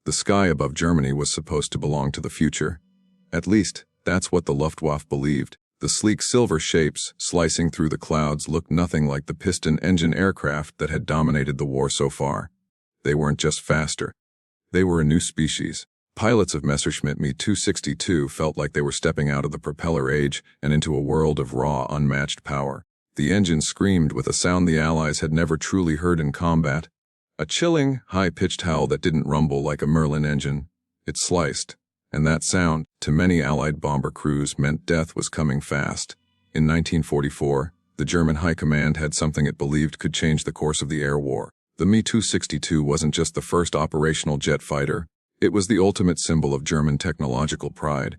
The sky above Germany was supposed to belong to the future. At least, that's what the Luftwaffe believed. The sleek silver shapes, slicing through the clouds, looked nothing like the piston-engine aircraft that had dominated the war so far. They weren't just faster. They were a new species. Pilots of Messerschmitt Me 262 felt like they were stepping out of the propeller age and into a world of raw, unmatched power. The engine screamed with a sound the Allies had never truly heard in combat. A chilling, high-pitched howl that didn't rumble like a Merlin engine. It sliced, and that sound, to many Allied bomber crews, meant death was coming fast. In 1944, the German High Command had something it believed could change the course of the air war. The Me 262 wasn't just the first operational jet fighter, it was the ultimate symbol of German technological pride.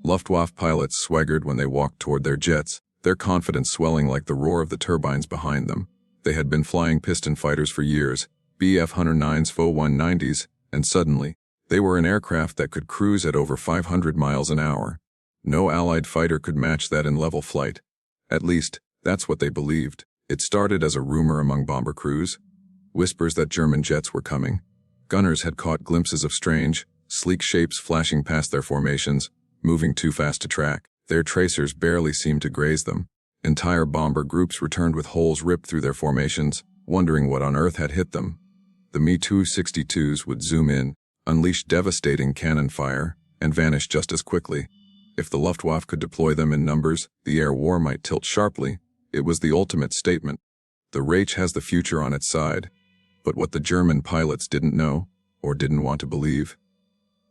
Luftwaffe pilots swaggered when they walked toward their jets, their confidence swelling like the roar of the turbines behind them. They had been flying piston fighters for years, Bf 109s, Fo 190s, and suddenly, they were an aircraft that could cruise at over 500 miles an hour. No Allied fighter could match that in level flight. At least, that's what they believed. It started as a rumor among bomber crews. Whispers that German jets were coming. Gunners had caught glimpses of strange, sleek shapes flashing past their formations, moving too fast to track. Their tracers barely seemed to graze them. Entire bomber groups returned with holes ripped through their formations, wondering what on earth had hit them. The Me 262s would zoom in, unleash devastating cannon fire, and vanish just as quickly. If the Luftwaffe could deploy them in numbers, the air war might tilt sharply. It was the ultimate statement. The Reich has the future on its side. But what the German pilots didn't know, or didn't want to believe,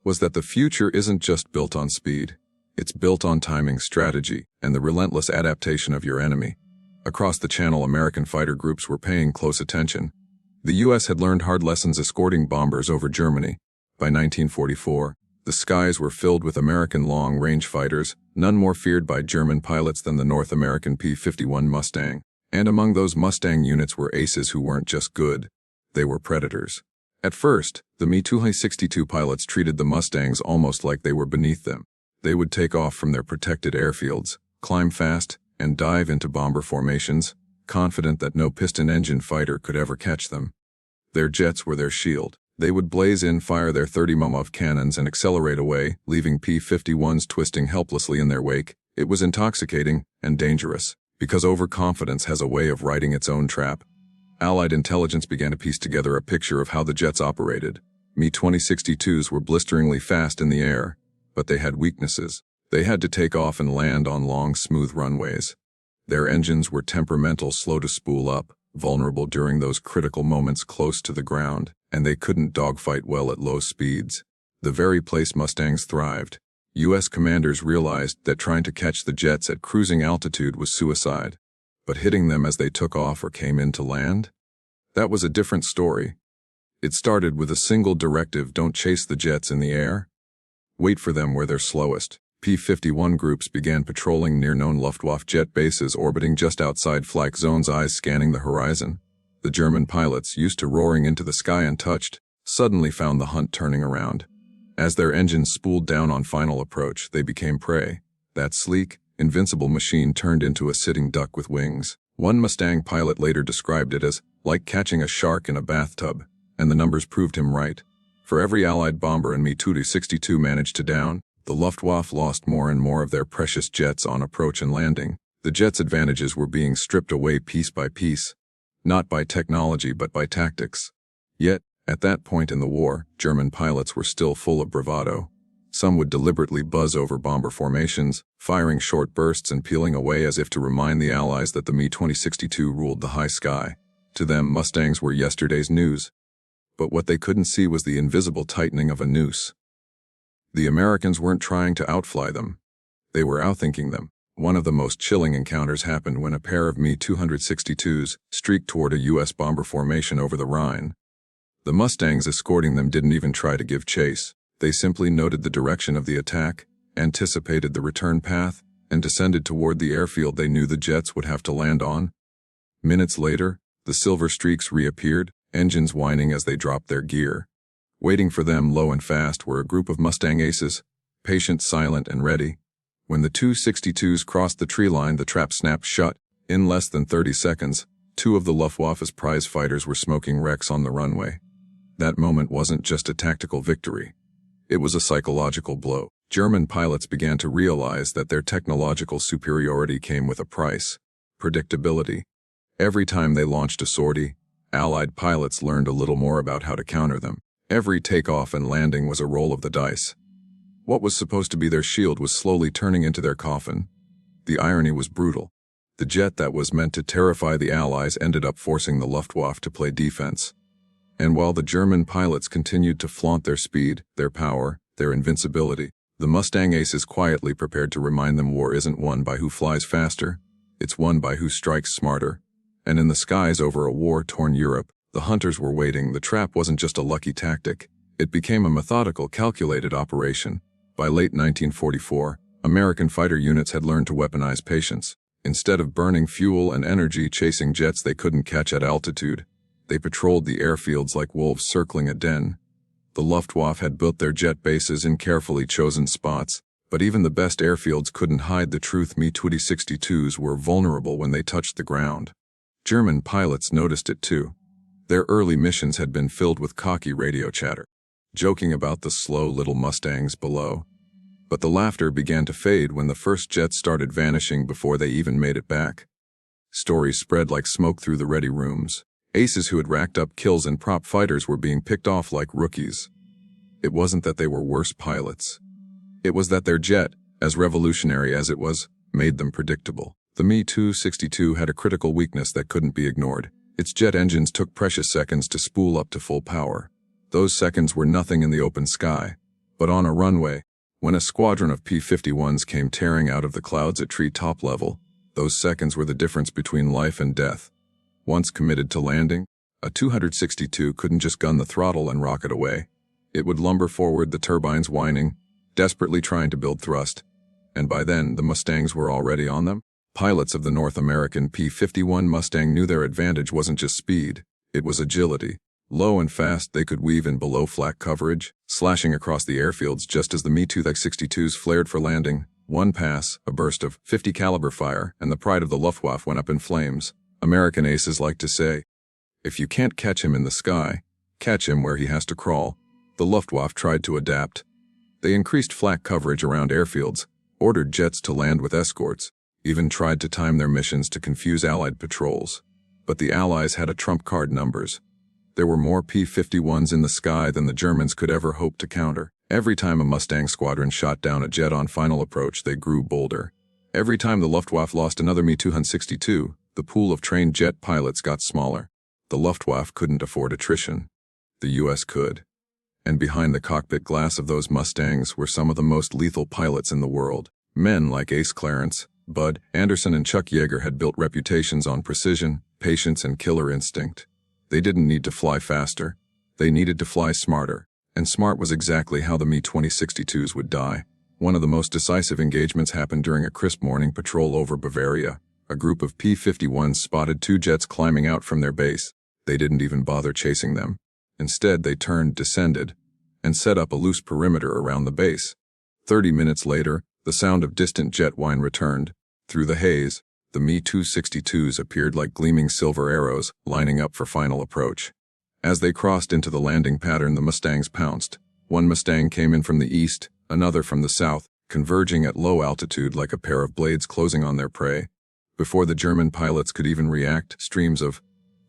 was that the future isn't just built on speed. It's built on timing, strategy, and the relentless adaptation of your enemy. Across the Channel, American fighter groups were paying close attention. The U.S. had learned hard lessons escorting bombers over Germany. By 1944, the skies were filled with American long-range fighters, none more feared by German pilots than the North American P-51 Mustang. And among those Mustang units were aces who weren't just good. They were predators. At first, the Me 262 pilots treated the Mustangs almost like they were beneath them. They would take off from their protected airfields, climb fast, and dive into bomber formations, confident that no piston-engine fighter could ever catch them. Their jets were their shield. They would blaze in, fire their 30 mm cannons, and accelerate away, leaving P-51s twisting helplessly in their wake. It was intoxicating and dangerous, because overconfidence has a way of writing its own trap. Allied intelligence began to piece together a picture of how the jets operated. Me 262s were blisteringly fast in the air, but they had weaknesses. They had to take off and land on long, smooth runways. Their engines were temperamental, slow to spool up, vulnerable during those critical moments close to the ground, and they couldn't dogfight well at low speeds. The very place Mustangs thrived. U.S. commanders realized that trying to catch the jets at cruising altitude was suicide. But hitting them as they took off or came in to land? That was a different story. It started with a single directive: don't chase the jets in the air. Wait for them where they're slowest. P-51 groups began patrolling near known Luftwaffe jet bases orbiting just outside flak zones, eyes scanning the horizon. The German pilots, used to roaring into the sky untouched, suddenly found the hunt turning around. As their engines spooled down on final approach, they became prey. That sleek, invincible machine turned into a sitting duck with wings. One Mustang pilot later described it as like catching a shark in a bathtub, and the numbers proved him right. For every Allied bomber and Me 262 managed to down, the Luftwaffe lost more and more of their precious jets on approach and landing. The jets' advantages were being stripped away piece by piece, not by technology but by tactics. Yet, at that point in the war, German pilots were still full of bravado. Some would deliberately buzz over bomber formations, firing short bursts and peeling away as if to remind the Allies that the Me 262 ruled the high sky. To them, Mustangs were yesterday's news. But what they couldn't see was the invisible tightening of a noose. The Americans weren't trying to outfly them. They were outthinking them. One of the most chilling encounters happened when a pair of Me 262s streaked toward a U.S. bomber formation over the Rhine. The Mustangs escorting them didn't even try to give chase. They simply noted the direction of the attack, anticipated the return path, and descended toward the airfield they knew the jets would have to land on. Minutes later, the silver streaks reappeared, engines whining as they dropped their gear. Waiting for them low and fast were a group of Mustang aces, patient, silent, and ready. When the 262s crossed the tree line, the trap snapped shut. In less than 30 seconds, two of the Luftwaffe's prize fighters were smoking wrecks on the runway. That moment wasn't just a tactical victory. It was a psychological blow. German pilots began to realize that their technological superiority came with a price: predictability. Every time they launched a sortie, Allied pilots learned a little more about how to counter them. Every takeoff and landing was a roll of the dice. What was supposed to be their shield was slowly turning into their coffin. The irony was brutal. The jet that was meant to terrify the Allies ended up forcing the Luftwaffe to play defense. And while the German pilots continued to flaunt their speed, their power, their invincibility, the Mustang aces quietly prepared to remind them war isn't won by who flies faster, it's won by who strikes smarter. And in the skies over a war-torn Europe, the hunters were waiting. The trap wasn't just a lucky tactic. It became a methodical, calculated operation. By late 1944, American fighter units had learned to weaponize patience. Instead of burning fuel and energy chasing jets they couldn't catch at altitude, they patrolled the airfields like wolves circling a den. The Luftwaffe had built their jet bases in carefully chosen spots, but even the best airfields couldn't hide the truth: Me-62s were vulnerable when they touched the ground. German pilots noticed it too. Their early missions had been filled with cocky radio chatter, joking about the slow little Mustangs below. But the laughter began to fade when the first jets started vanishing before they even made it back. Stories spread like smoke through the ready rooms. Aces who had racked up kills in prop fighters were being picked off like rookies. It wasn't that they were worse pilots. It was that their jet, as revolutionary as it was, made them predictable. The Me-262 had a critical weakness that couldn't be ignored. Its jet engines took precious seconds to spool up to full power. Those seconds were nothing in the open sky. But on a runway, when a squadron of P-51s came tearing out of the clouds at treetop level, those seconds were the difference between life and death. Once committed to landing, a 262 couldn't just gun the throttle and rocket away. It would lumber forward, the turbines whining, desperately trying to build thrust. And by then, the Mustangs were already on them. Pilots of the North American P-51 Mustang knew their advantage wasn't just speed, it was agility. Low and fast, they could weave in below flak coverage, slashing across the airfields just as the Me-262s flared for landing. One pass, a burst of .50 caliber fire, and the pride of the Luftwaffe went up in flames. American aces like to say, if you can't catch him in the sky, catch him where he has to crawl. The Luftwaffe tried to adapt. They increased flak coverage around airfields, ordered jets to land with escorts, even tried to time their missions to confuse Allied patrols. But the Allies had a trump card: numbers. There were more P-51s in the sky than the Germans could ever hope to counter. Every time a Mustang squadron shot down a jet on final approach, they grew bolder. Every time the Luftwaffe lost another Me-262, the pool of trained jet pilots got smaller. The Luftwaffe couldn't afford attrition. The U.S. could. And behind the cockpit glass of those Mustangs were some of the most lethal pilots in the world. Men like Ace Clarence, Bud Anderson, and Chuck Yeager had built reputations on precision, patience, and killer instinct. They didn't need to fly faster. They needed to fly smarter. And smart was exactly how the Me-262s would die. One of the most decisive engagements happened during a crisp morning patrol over Bavaria. A group of P-51s spotted two jets climbing out from their base. They didn't even bother chasing them. Instead, they turned, descended, and set up a loose perimeter around the base. 30 minutes later, the sound of distant jet whine returned. Through the haze, the Me-262s appeared like gleaming silver arrows, lining up for final approach. As they crossed into the landing pattern, the Mustangs pounced. One Mustang came in from the east, another from the south, converging at low altitude like a pair of blades closing on their prey. Before the German pilots could even react, streams of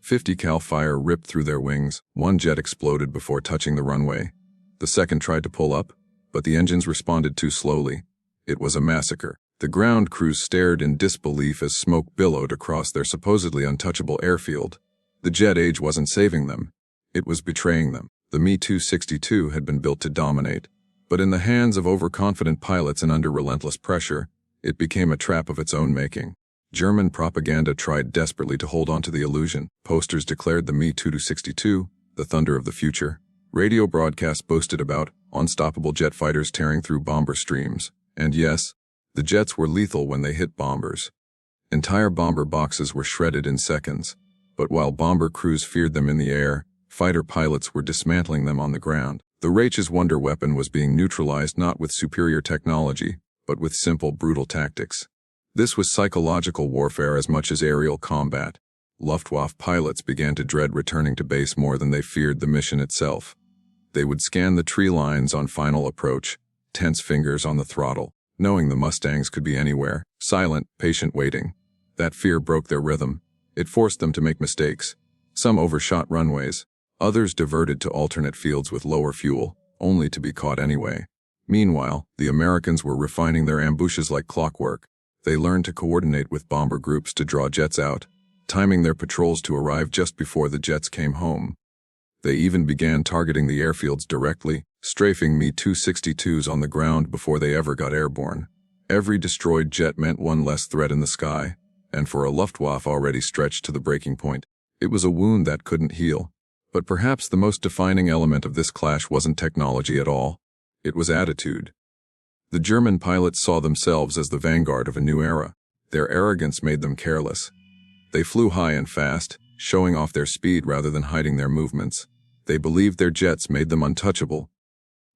.50 cal fire ripped through their wings. One jet exploded before touching the runway. The second tried to pull up, but the engines responded too slowly. It was a massacre. The ground crews stared in disbelief as smoke billowed across their supposedly untouchable airfield. The jet age wasn't saving them. It was betraying them. The Me-262 had been built to dominate, but in the hands of overconfident pilots and under relentless pressure, it became a trap of its own making. German propaganda tried desperately to hold on to the illusion. Posters declared the Me-262 the thunder of the future. Radio broadcasts boasted about unstoppable jet fighters tearing through bomber streams. And yes, the jets were lethal when they hit bombers. Entire bomber boxes were shredded in seconds. But while bomber crews feared them in the air, fighter pilots were dismantling them on the ground. The Reich's wonder weapon was being neutralized not with superior technology, but with simple, brutal tactics. This was psychological warfare as much as aerial combat. Luftwaffe pilots began to dread returning to base more than they feared the mission itself. They would scan the tree lines on final approach, tense fingers on the throttle, knowing the Mustangs could be anywhere, silent, patient waiting. That fear broke their rhythm. It forced them to make mistakes. Some overshot runways. Others diverted to alternate fields with lower fuel, only to be caught anyway. Meanwhile, the Americans were refining their ambushes like clockwork. They learned to coordinate with bomber groups to draw jets out, timing their patrols to arrive just before the jets came home. They even began targeting the airfields directly, strafing Me-262s on the ground before they ever got airborne. Every destroyed jet meant one less threat in the sky, and for a Luftwaffe already stretched to the breaking point, it was a wound that couldn't heal. But perhaps the most defining element of this clash wasn't technology at all. It was attitude. The German pilots saw themselves as the vanguard of a new era. Their arrogance made them careless. They flew high and fast, showing off their speed rather than hiding their movements. They believed their jets made them untouchable.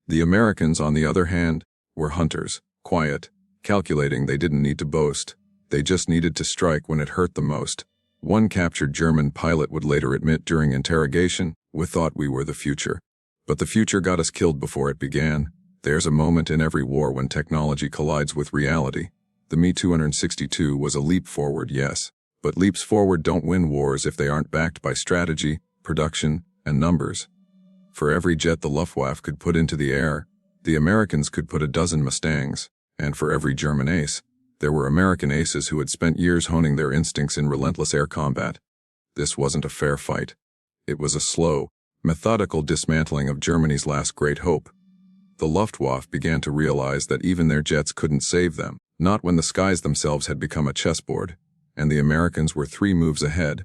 The Americans, on the other hand, were hunters, quiet, calculating. They didn't need to boast. They just needed to strike when it hurt the most. One captured German pilot would later admit during interrogation, "We thought we were the future. But the future got us killed before it began." There's a moment in every war when technology collides with reality. The Me-262 was a leap forward, yes. But leaps forward don't win wars if they aren't backed by strategy, production, and numbers. For every jet the Luftwaffe could put into the air, the Americans could put a dozen Mustangs. And for every German ace, there were American aces who had spent years honing their instincts in relentless air combat. This wasn't a fair fight. It was a slow, methodical dismantling of Germany's last great hope. The Luftwaffe began to realize that even their jets couldn't save them, not when the skies themselves had become a chessboard, and the Americans were 3 moves ahead.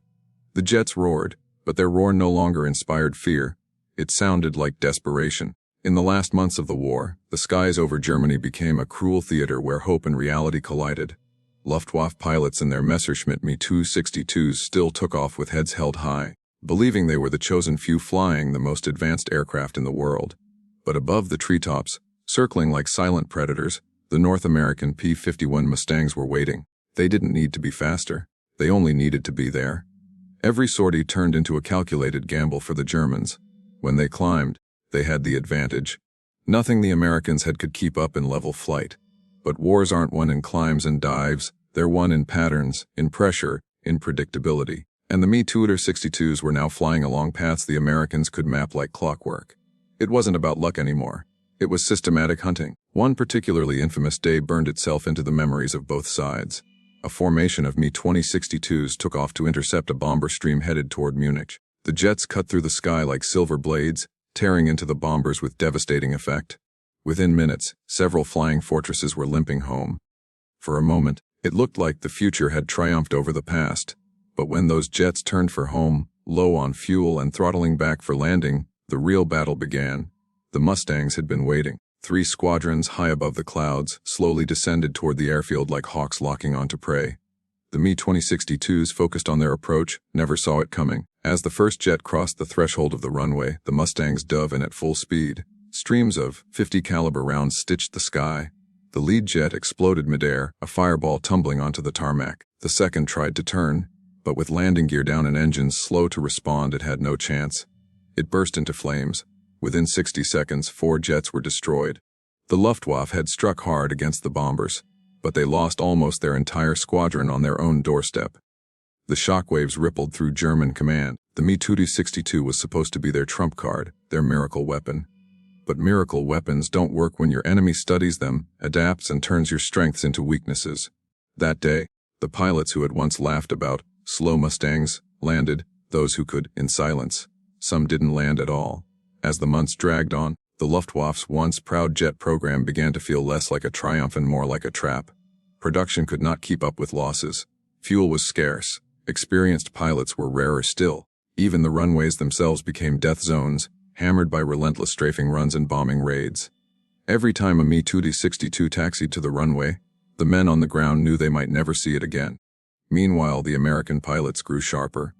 The jets roared, but their roar no longer inspired fear. It sounded like desperation. In the last months of the war, the skies over Germany became a cruel theater where hope and reality collided. Luftwaffe pilots in their Messerschmitt Me-262s still took off with heads held high, believing they were the chosen few flying the most advanced aircraft in the world. But above the treetops, circling like silent predators, the North American P-51 Mustangs were waiting. They didn't need to be faster. They only needed to be there. Every sortie turned into a calculated gamble for the Germans. When they climbed, they had the advantage. Nothing the Americans had could keep up in level flight. But wars aren't won in climbs and dives. They're won in patterns, in pressure, in predictability. And the Me-262s were now flying along paths the Americans could map like clockwork. It wasn't about luck anymore. It was systematic hunting. One particularly infamous day burned itself into the memories of both sides. A formation of Me-262s took off to intercept a bomber stream headed toward Munich. The jets cut through the sky like silver blades, tearing into the bombers with devastating effect. Within minutes, several flying fortresses were limping home. For a moment, it looked like the future had triumphed over the past. But when those jets turned for home, low on fuel and throttling back for landing, the real battle began. The Mustangs had been waiting. 3 squadrons high above the clouds slowly descended toward the airfield like hawks locking onto prey. The Me-262s focused on their approach, never saw it coming. As the first jet crossed the threshold of the runway, the Mustangs dove in at full speed. Streams of .50 caliber rounds stitched the sky. The lead jet exploded midair, a fireball tumbling onto the tarmac. The second tried to turn, but with landing gear down and engines slow to respond, it had no chance. It burst into flames. Within 60 seconds, 4 jets were destroyed. The Luftwaffe had struck hard against the bombers, but they lost almost their entire squadron on their own doorstep. The shockwaves rippled through German command. The Me-262 was supposed to be their trump card, their miracle weapon. But miracle weapons don't work when your enemy studies them, adapts, and turns your strengths into weaknesses. That day, the pilots who had once laughed about slow Mustangs landed, those who could, in silence. Some didn't land at all. As the months dragged on, the Luftwaffe's once proud jet program began to feel less like a triumph and more like a trap. Production could not keep up with losses. Fuel was scarce. Experienced pilots were rarer still. Even the runways themselves became death zones, hammered by relentless strafing runs and bombing raids. Every time a Me-262 taxied to the runway, the men on the ground knew they might never see it again. Meanwhile, the American pilots grew sharper.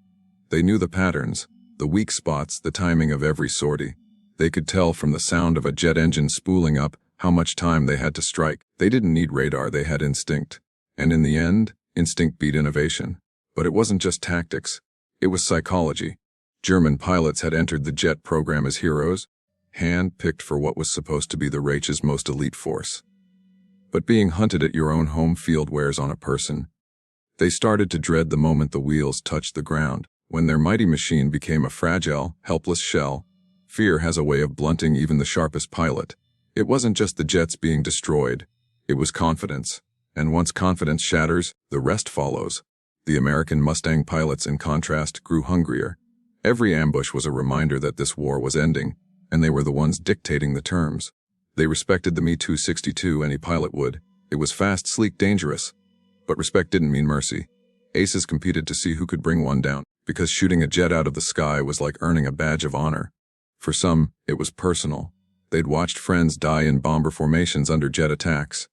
They knew the patterns, the weak spots, the timing of every sortie. They could tell from the sound of a jet engine spooling up how much time they had to strike. They didn't need radar, they had instinct. And in the end, instinct beat innovation. But it wasn't just tactics. It was psychology. German pilots had entered the jet program as heroes, hand-picked for what was supposed to be the Reich's most elite force. But being hunted at your own home field wears on a person. They started to dread the moment the wheels touched the ground. When their mighty machine became a fragile, helpless shell, fear has a way of blunting even the sharpest pilot. It wasn't just the jets being destroyed. It was confidence. And once confidence shatters, the rest follows. The American Mustang pilots, in contrast, grew hungrier. Every ambush was a reminder that this war was ending, and they were the ones dictating the terms. They respected the Me-262 any pilot would. It was fast, sleek, dangerous. But respect didn't mean mercy. Aces competed to see who could bring one down, because shooting a jet out of the sky was like earning a badge of honor. For some, it was personal. They'd watched friends die in bomber formations under jet attacks.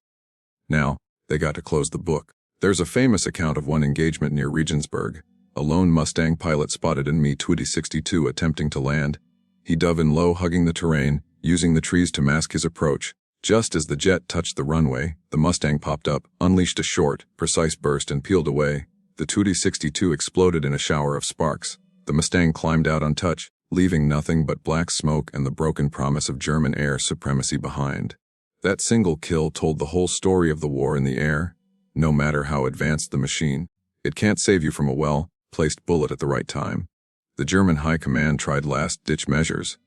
Now, they got to close the book. There's a famous account of one engagement near Regensburg. A lone Mustang pilot spotted an Me-262 attempting to land. He dove in low, hugging the terrain, using the trees to mask his approach. Just as the jet touched the runway, the Mustang popped up, unleashed a short, precise burst and peeled away. The 262 exploded in a shower of sparks. The Mustang climbed out untouched, leaving nothing but black smoke and the broken promise of German air supremacy behind. That single kill told the whole story of the war in the air. No matter how advanced the machine, it can't save you from a well-placed bullet at the right time. The German High Command tried last-ditch measures.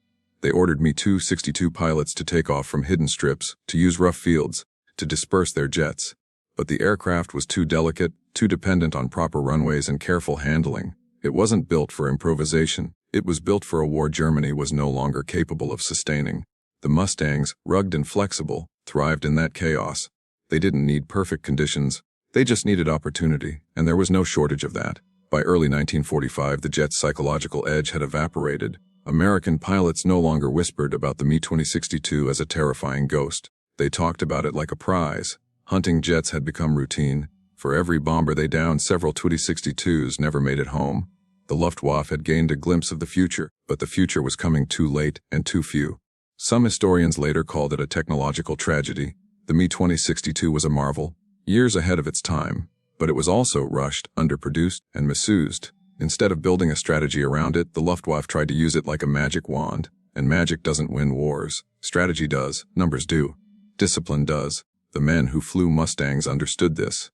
They ordered Me-262 pilots to take off from hidden strips, to use rough fields, to disperse their jets. But the aircraft was too delicate, too dependent on proper runways and careful handling. It wasn't built for improvisation. It was built for a war Germany was no longer capable of sustaining. The Mustangs, rugged and flexible, thrived in that chaos. They didn't need perfect conditions. They just needed opportunity, and there was no shortage of that. By early 1945, the jet's psychological edge had evaporated. American pilots no longer whispered about the Me-262 as a terrifying ghost. They talked about it like a prize. Hunting jets had become routine. For every bomber they downed, several 262s never made it home. The Luftwaffe had gained a glimpse of the future, but the future was coming too late and too few. Some historians later called it a technological tragedy. The Me-262 was a marvel, years ahead of its time, but it was also rushed, underproduced, and misused. Instead of building a strategy around it, the Luftwaffe tried to use it like a magic wand. And magic doesn't win wars. Strategy does, numbers do. Discipline does. The men who flew Mustangs understood this.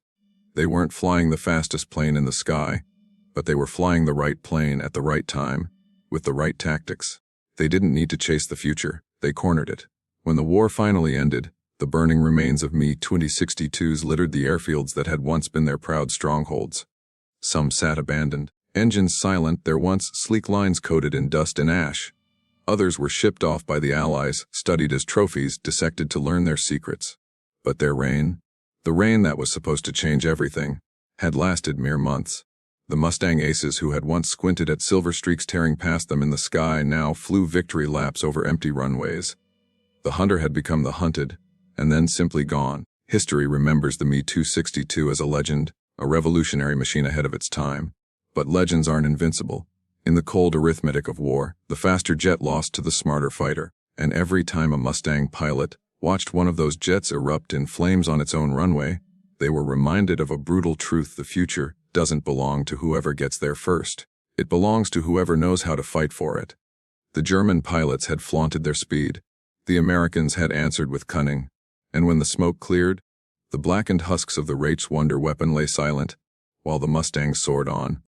They weren't flying the fastest plane in the sky, but they were flying the right plane at the right time, with the right tactics. They didn't need to chase the future, they cornered it. When the war finally ended, the burning remains of Me-262s littered the airfields that had once been their proud strongholds. Some sat abandoned, engines silent, their once sleek lines coated in dust and ash. Others were shipped off by the Allies, studied as trophies, dissected to learn their secrets. But their reign, the reign that was supposed to change everything, had lasted mere months. The Mustang aces who had once squinted at silver streaks tearing past them in the sky now flew victory laps over empty runways. The hunter had become the hunted, and then simply gone. History remembers the Me-262 as a legend, a revolutionary machine ahead of its time. But legends aren't invincible. In the cold arithmetic of war, the faster jet lost to the smarter fighter, and every time a Mustang pilot watched one of those jets erupt in flames on its own runway, they were reminded of a brutal truth: the future doesn't belong to whoever gets there first. It belongs to whoever knows how to fight for it. The German pilots had flaunted their speed. The Americans had answered with cunning. And when the smoke cleared, the blackened husks of the Reich's wonder weapon lay silent, while the Mustangs soared on.